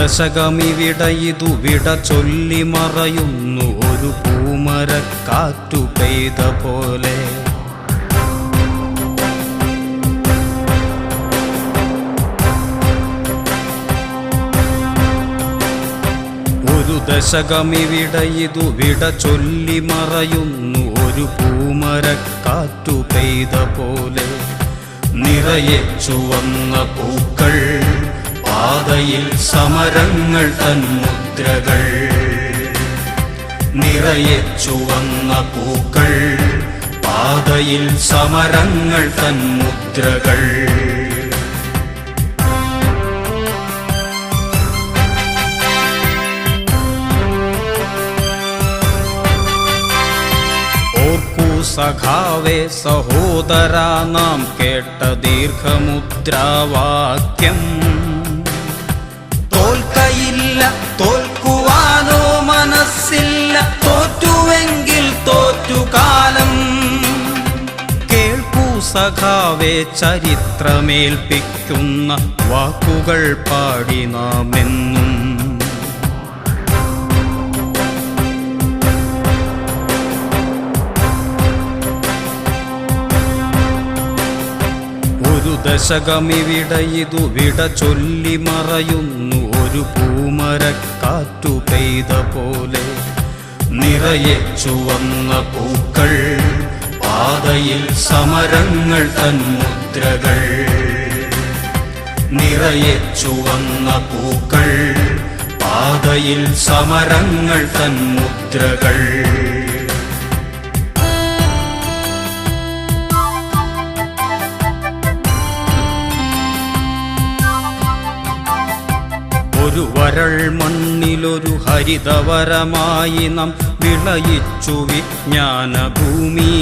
ദശകമിവിടയിതു വിട ചൊല്ലി മറയുന്നു ഒരു പൂമരക്കാറ്റു പെയ്ത പോലെ. ഒരു ദശകമിവിടയിതു വിട ചൊല്ലി മറയുന്നു ഒരു പൂമരക്കാറ്റു പെയ്ത പോലെ. നിറയെ ചുവന്ന പൂക്കൾ, പാതയിൽ സമരങ്ങൾ തൻ മുദ്രകൾ. നിറയെ ചുവന്ന പൂക്കൾ, പാതയിൽ സമരങ്ങൾ തൻ മുദ്രകൾ. സഖാവേ സഹോദരാ, നാം കേട്ട ദീർഘമുദ്രാവാക്യം. തോൽക്കയില്ല, തോൽക്കുവാനോ മനസ്സില്ല, തോറ്റുവെങ്കിൽ തോറ്റുകാലം. കേൾക്കൂ സഖാവേ, ചരിത്രമേൽപ്പിക്കുന്ന വാക്കുകൾ പാടി നാം എന്നും. ഒരു ദശകമിവിടയിതു വിട ചൊല്ലി മറയുന്നു ഒരു പൂമരക്കാറ്റു പെയ്ത പോലെ. നിറയെ ചുവന്ന പൂക്കൾ, പാതയിൽ സമരങ്ങൾ തൻ മുദ്രകൾ. നിറയെ ചുവന്ന പൂക്കൾ, പാതയിൽ സമരങ്ങൾ തൻ മുദ്രകൾ. ഒരു വരൾ മണ്ണിലൊരു ഹരിതവരമായി നാം വിളയിച്ചു വിജ്ഞാനഭൂമി.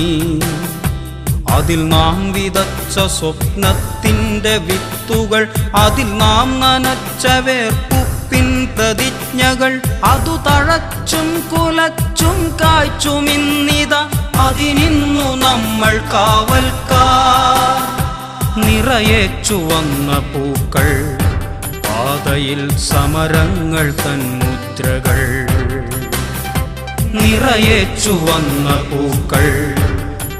അതിൽ നാം വിതച്ച സ്വപ്നത്തിൻ്റെ വിത്തുകൾ, അതിൽ നാം നനച്ച വേർപ്പുപ്പിൻ പ്രതിജ്ഞകൾ. അതു തഴച്ചും കുലച്ചും കായ്ച്ചുമിന്നിത അതിനിന്നു നമ്മൾ കാവൽക്കാർ. നിറയെ ചുവന്ന പൂക്കൾ, പാതയിൽ സമരങ്ങൾ തൻ മുദ്രകൾ. നിറയെ ചുവന്ന പൂക്കൾ,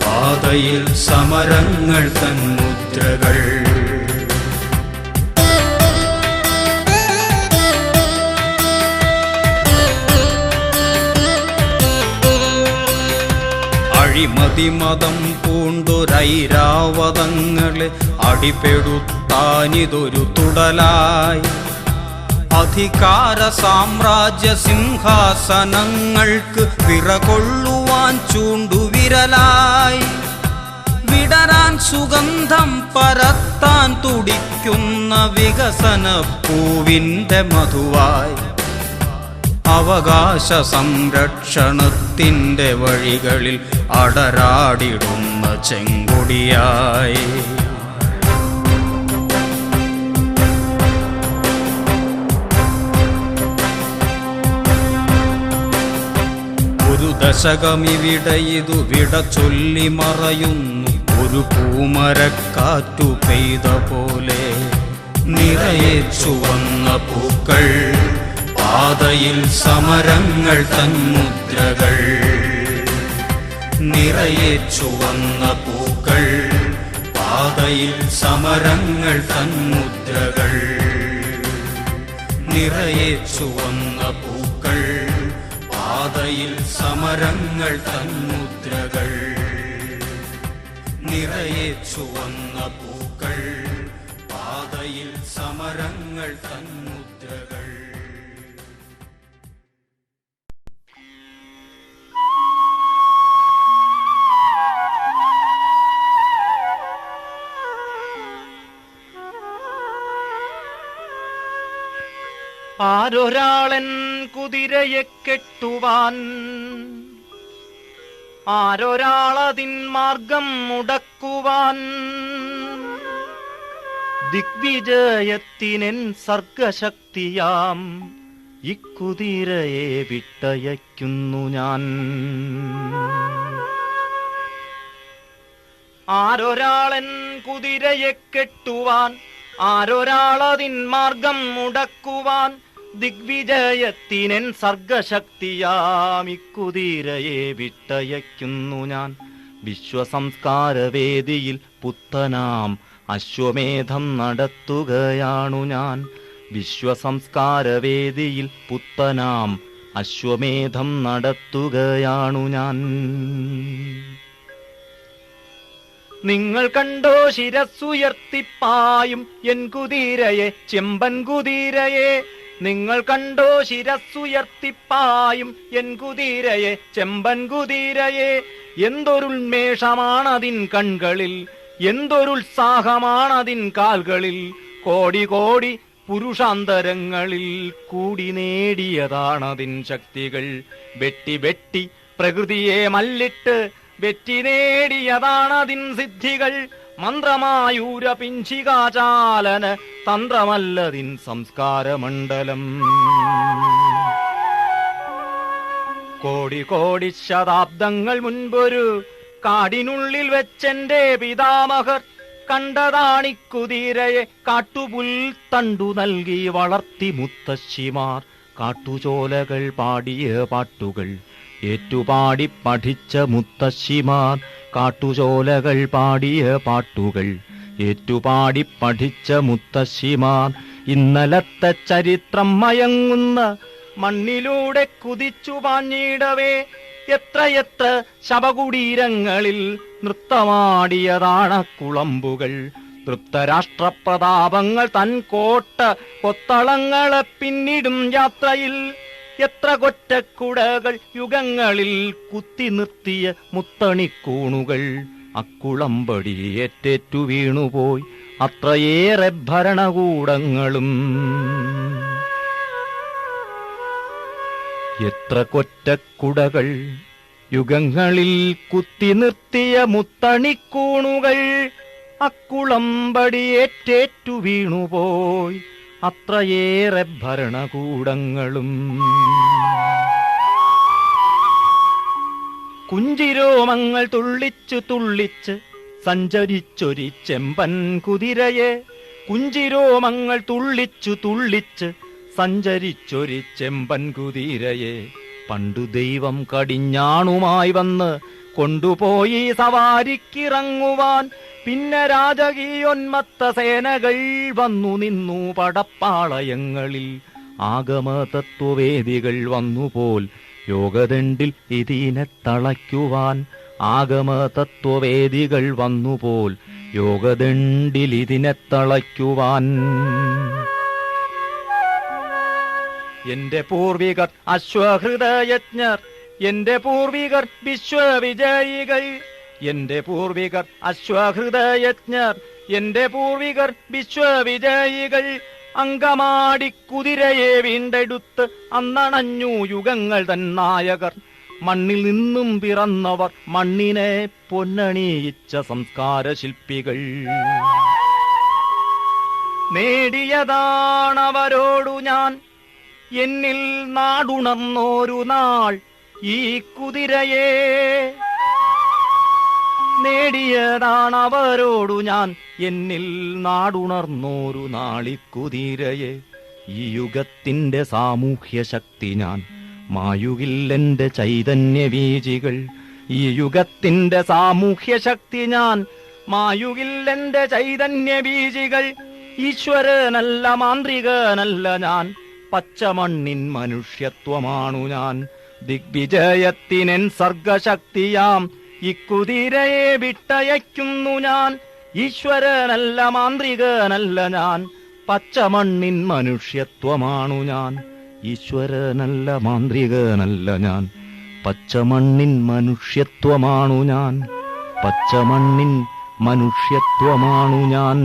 പാതയിൽ സമരങ്ങൾ തൻ മുദ്രകൾ. അഴിമതി മതം പൂണ്ടൊരൈരാവതങ്ങളെ അടിപെടുത്താനിതൊരു തുടലായി. അധികാര സാമ്രാജ്യ സിംഹാസനങ്ങൾക്ക് വിറകൊള്ളുവാൻ ചൂണ്ടുവിരലായി. വിടരാൻ സുഗന്ധം പരത്താൻ തുടിക്കുന്ന വികസന പൂവിൻ്റെ മധുവായി. അവകാശ സംരക്ഷണത്തിൻ്റെ വഴികളിൽ അടരാടിടുന്ന ചെങ്കൊടിയായി. ഒരു ദശകമിവിടയിതു വിട ചൊല്ലി മറയുന്നു ഒരു പൂമരക്കാറ്റു പെയ്ത പോലെ. നിറയെ ചുവന്ന പൂക്കൾ, പാതയിൽ സമരങ്ങൾ തൻ മുദ്രകൾ. നിറയെ ചുവന്ന പൂക്കൾ, പാതയിൽ സമരങ്ങൾ തൻ മുദ്രകൾ. നിറയെ ചുവന്ന പൂക്കൾ, പാതയിൽ സമരങ്ങൾ തൻ മുദ്രകൾ. നിറയെ ചുവന്ന പൂക്കൾ, പാതയിൽ സമരങ്ങൾ തൻ മുദ്രകൾ. ആരൊരാളൻ കുതിരയെ കെട്ടുവാൻ, ആരൊരാളതിൻ മാർഗം മുടക്കുവാൻ. ദിഗ്വിജയത്തിനെൻ സർഗശക്തിയാം ഇക്കുതിരയെ വിട്ടയയ്ക്കുന്നു ഞാൻ. ആരൊരാളൻ കുതിരയെ കെട്ടുവാൻ, ആരൊരാളതിൻ മാർഗം മുടക്കുവാൻ. ദിഗ്വിജയത്തിനെൻ സർഗശക്തിയാമിക്കുതിരയെ വിട്ടയയ്ക്കുന്നു ഞാൻ. വിശ്വസംസ്കാരവേദിയിൽ പുത്തനാം അശ്വമേധം നടത്തുകയാണു ഞാൻ. വിശ്വസംസ്കാരവേദിയിൽ പുത്തനാം അശ്വമേധം നടത്തുകയാണു ഞാൻ. നിങ്ങൾ കണ്ടോ ശിരസ്സുയർത്തിപ്പായും എൻ കുതിരയെ, ചെമ്പൻ കുതിരയെ. നിങ്ങൾ കണ്ടോ ശിരസ്സുയർത്തിപ്പായും എൻ കുതിരയെ, ചെമ്പൻ കുതിരയെ. എന്തൊരുന്മേഷമാണതിൻ കൺകളിൽ, എന്തൊരുത്സാഹമാണതിൻ കാൽകളിൽ. കോടി കോടി പുരുഷാന്തരങ്ങളിൽ കൂടി നേടിയതാണതിൻ ശക്തികൾ. വെട്ടി വെട്ടി പ്രകൃതിയെ മല്ലിട്ട് വെറ്റി നേടിയതാണതിൻ സിദ്ധികൾ. മന്ത്രമായൂര പിഞ്ചികാചാലന തന്ത്രമല്ലതിൻ സംസ്കാരമണ്ഡലം. കോടി കോടി ശതാബ്ദങ്ങൾ മുൻപൊരു കാടിനുള്ളിൽ വെച്ചെന്റെ പിതാമഹർ കണ്ടതാണിക്കുതിരയെ. കാട്ടുപുൽ തണ്ടു നൽകി വളർത്തി മുത്തശ്ശിമാർ. കാട്ടുചോലകൾ പാടിയ പാട്ടുകൾ ഏറ്റുപാടി പഠിച്ച മുത്തശ്ശിമാർ. കാട്ടുചോലകൾ പാടിയ പാട്ടുകൾ ഏറ്റുപാടി പഠിച്ച മുത്തശ്ശിമാർ. ഇന്നലത്തെ ചരിത്രം മയങ്ങുന്ന മണ്ണിലൂടെ കുതിച്ചു പാഞ്ഞിടവേ എത്രയെത്ര ശവകുടീരങ്ങളിൽ നൃത്തമാടിയതാണ് കുളമ്പുകൾ. തൃപ്തരാഷ്ട്രപ്രതാപങ്ങൾ തൻ കോട്ട കൊത്തളങ്ങളെ പിന്നിടും യാത്രയിൽ. എത്ര കൊറ്റക്കുടകൾ യുഗങ്ങളിൽ കുത്തി നിർത്തിയ മുത്തണിക്കൂണുകൾ. അക്കുളമ്പടി ഏറ്റേറ്റു വീണുപോയി അത്രയേറെ ഭരണകൂടങ്ങളും. എത്ര കൊറ്റക്കുടകൾ യുഗങ്ങളിൽ കുത്തി നിർത്തിയ മുത്തണിക്കൂണുകൾ. അക്കുളമ്പടി ഏറ്റേറ്റു വീണുപോയി അത്രയേറെ ഭരണകൂടങ്ങളും. കുഞ്ചിരോമങ്ങൾ തുള്ളിച്ചു തുള്ളിച്ച് സഞ്ചരിച്ചൊരി ചെമ്പൻ കുതിരയെ. കുഞ്ചിരോമങ്ങൾ തുള്ളിച്ചു തുള്ളിച്ച് സഞ്ചരിച്ചൊരി ചെമ്പൻ കുതിരയെ. പണ്ടു ദൈവം കടിഞ്ഞാണുമായി വന്ന് കൊണ്ടുപോയി സവാരിക്കിറങ്ങുവാൻ. പിന്നെ രാജകീയോന്മത്ത സേനകൾ വന്നു നിന്നു പടപ്പാളയങ്ങളിൽ. ആഗമതത്വവേദികൾ വന്നുപോൽ യോഗദണ്ഡിൽ ഇതിനെ തളയ്ക്കുവാൻ. ആഗമതത്വവേദികൾ വന്നുപോൽ യോഗദണ്ഡിൽ ഇതിനെ തളയ്ക്കുവാൻ. എന്റെ പൂർവികർ അശ്വഹൃദയജ്ഞർ, എന്റെ പൂർവികർ വിശ്വവിജയികൾ. എന്റെ പൂർവികർ അശ്വഹൃദയജ്ഞർ, എന്റെ പൂർവികർ വിശ്വവിജയികൾ. അങ്കമാടി കുതിരയെ വീണ്ടെടുത്ത് അന്നണഞ്ഞു യുഗങ്ങൾ തൻ നായകർ. മണ്ണിൽ നിന്നും പിറന്നവർ, മണ്ണിനെ പൊന്നണിയിച്ച സംസ്കാര ശില്പികൾ. നേടിയതാണവരോടു ഞാൻ എന്നിൽ നാടുണർന്നോരു നാൾ ഈ കുതിരയെ. നേടിയതാണവരോടു ഞാൻ എന്നിൽ നാടുണർന്നോരു നാളിക്കുതിരയെ. ഈ യുഗത്തിന്റെ സാമൂഹ്യ ശക്തി ഞാൻ മായുകില്ലെന്റെ ചൈതന്യവീചികൾ. ഈ യുഗത്തിന്റെ സാമൂഹ്യ ശക്തി ഞാൻ മായുകില്ലെന്റെ ചൈതന്യബീജികൾ. ഈശ്വരനല്ല മാന്ത്രികനല്ല ഞാൻ, പച്ചമണ്ണിൻ മനുഷ്യത്വമാണു ഞാൻ. ദിഗ്വിജയത്തിനെൻ സർഗശക്തിയാം ഇക്കുതിരയെ വിട്ടയയ്ക്കുന്നു ഞാൻ. ഈശ്വരനല്ല മാന്ത്രികനല്ല ഞാൻ, പച്ചമണ്ണിൻ മനുഷ്യത്വമാണു ഞാൻ. ഈശ്വരനല്ല മാന്ത്രികനല്ല ഞാൻ, പച്ചമണ്ണിൻ മനുഷ്യത്വമാണു ഞാൻ. പച്ചമണ്ണിൻ മനുഷ്യത്വമാണു ഞാൻ.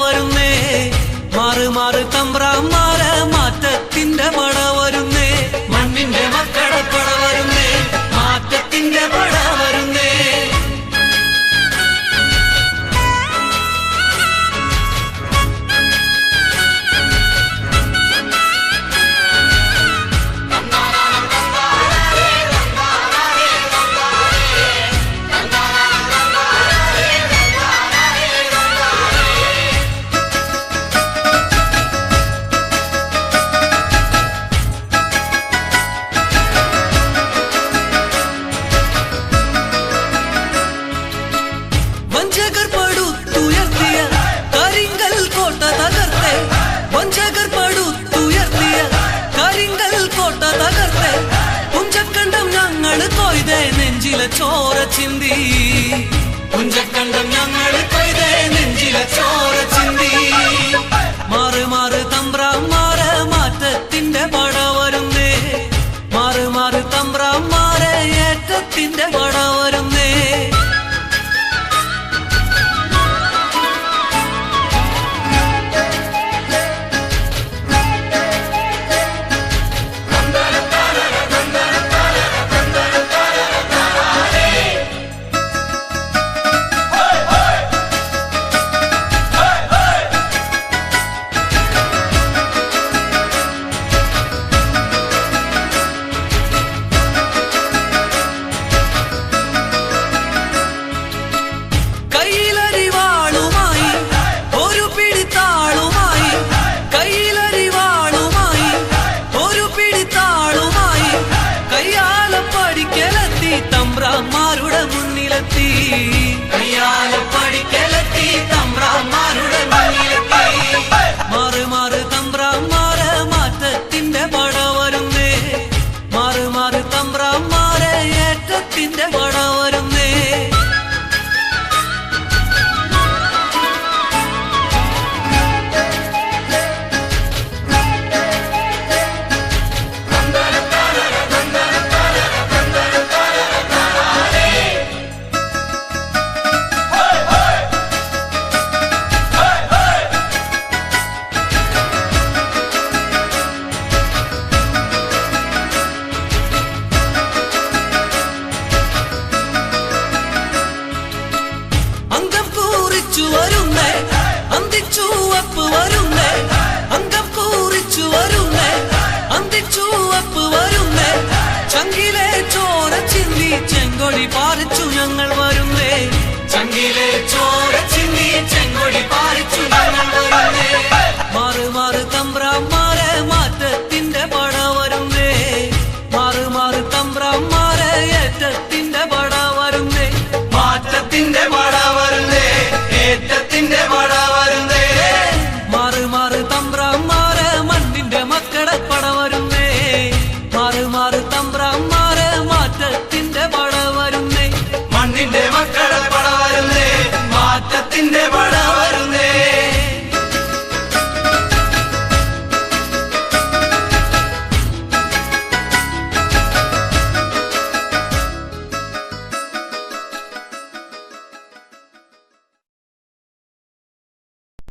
വരുന്നേ, മാറ് മാറ് തമ്പ്രാന്മാരെ മാറ്റത്തിന്റെ പട വരുന്നേ, മണ്ണിന്റെ മക്കളെ പട വരുന്നേ, മാറ്റത്തിന്റെ പട വരുന്നേ. വഞ്ചകർ പടുത്തുയർത്തിയ കരിങ്കൽ കോട്ട തകർത്തെ, വഞ്ചകർ പടുത്തുയർത്തിയ കരിങ്കൽ കോട്ട തകർത്തെ, പുഞ്ചക്കണ്ടം ഞങ്ങള് കൊയ്തേ നെഞ്ചിലെ ചോര ചിന്തി, പുഞ്ചക്കണ്ടം ഞങ്ങള് കൊയ്തേ നെഞ്ചിലെ ചോര ചിന്തി. മാറ് മാറ് തമ്പ്രാന്മാരെ മാറ്റത്തിന്റെ പട വരുന്നേ, മാറ് മാറ് തമ്പ്രാന്മാരെ ഏറ്റത്തിന്റെ പട വരുന്നേ. കയ്യിലരിവാളുമായി ഒരു പിടിത്താളുമായി, കയ്യിലരിവാളുമായി ഒരു പിടിത്താളുമായി, കയ്യാലപ്പടിക്കലെത്തി തമ്പ്രാന്മാരുടെ മുന്നിലെത്തി, കയ്യാലപ്പടിക്കലെത്തി തമ്പ്രാന്മാരുടെ മുന്നിലെത്തി. മാറ് മാറ് തമ്പ്രാന്മാരെ മാറ്റത്തിന്റെ പട വരുന്നേ, മാറ് മാറ് തമ്പ്രാന്മാരെ ഏറ്റത്തിന്റെ പട വരുന്നേ. അംഗം കൂറിച്ചു വരുന്നേ, അന്തിച്ചുവപ്പ് വരുന്നേ, അംഗം കൂറിച്ചു വരുന്നേ, അന്തിച്ചുവപ്പ് വരുന്നേ, ചങ്കിലെ ചോര ചിന്തി ചെങ്കൊടി പാറിച്ചു